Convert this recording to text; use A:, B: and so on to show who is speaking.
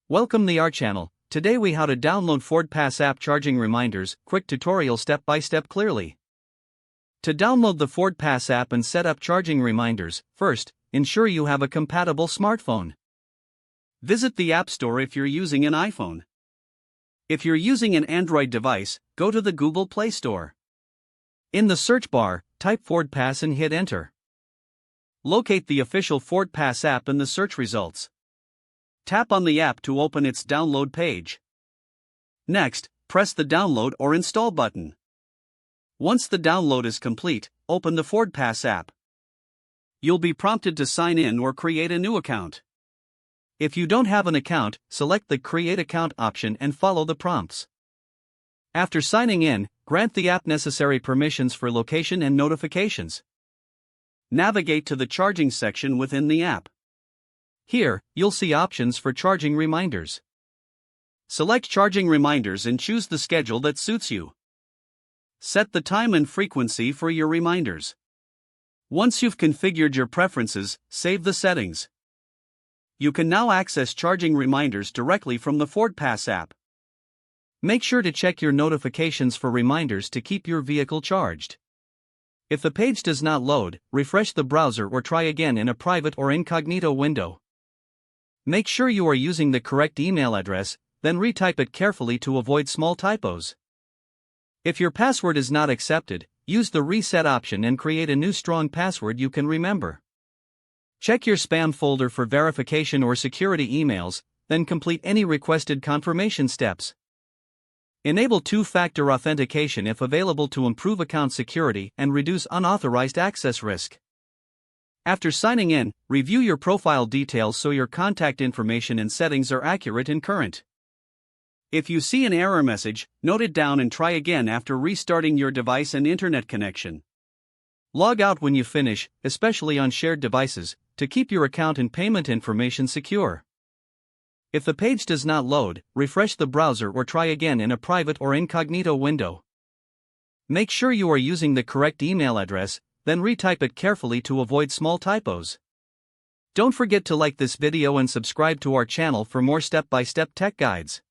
A: Welcome to our channel. Today we how to download FordPass app charging reminders, quick tutorial step by step clearly. To download the FordPass app and set up charging reminders, first, ensure you have a compatible smartphone. Visit the App Store if you're using an iPhone. If you're using an Android device, go to the Google Play Store. In the search bar, type FordPass and hit enter. Locate the official FordPass app in the search results. Tap on the app to open its download page. Next, press the download or install button. Once the download is complete, open the FordPass app. You'll be prompted to sign in or create a new account. If you don't have an account, select the Create Account option and follow the prompts. After signing in, grant the app necessary permissions for location and notifications. Navigate to the charging section within the app. Here, you'll see options for charging reminders. Select charging reminders and choose the schedule that suits you. Set the time and frequency for your reminders. Once you've configured your preferences, save the settings. You can now access charging reminders directly from the FordPass app. Make sure to check your notifications for reminders to keep your vehicle charged. If the page does not load, refresh the browser or try again in a private or incognito window. Make sure you are using the correct email address, then retype it carefully to avoid small typos. If your password is not accepted, use the reset option and create a new strong password you can remember. Check your spam folder for verification or security emails, then complete any requested confirmation steps. Enable two-factor authentication if available to improve account security and reduce unauthorized access risk. After signing in, review your profile details so your contact information and settings are accurate and current. If you see an error message, note it down and try again after restarting your device and internet connection. Log out when you finish, especially on shared devices, to keep your account and payment information secure. If the page does not load, refresh the browser or try again in a private or incognito window. Make sure you are using the correct email address, then retype it carefully to avoid small typos. Don't forget to like this video and subscribe to our channel for more step-by-step tech guides.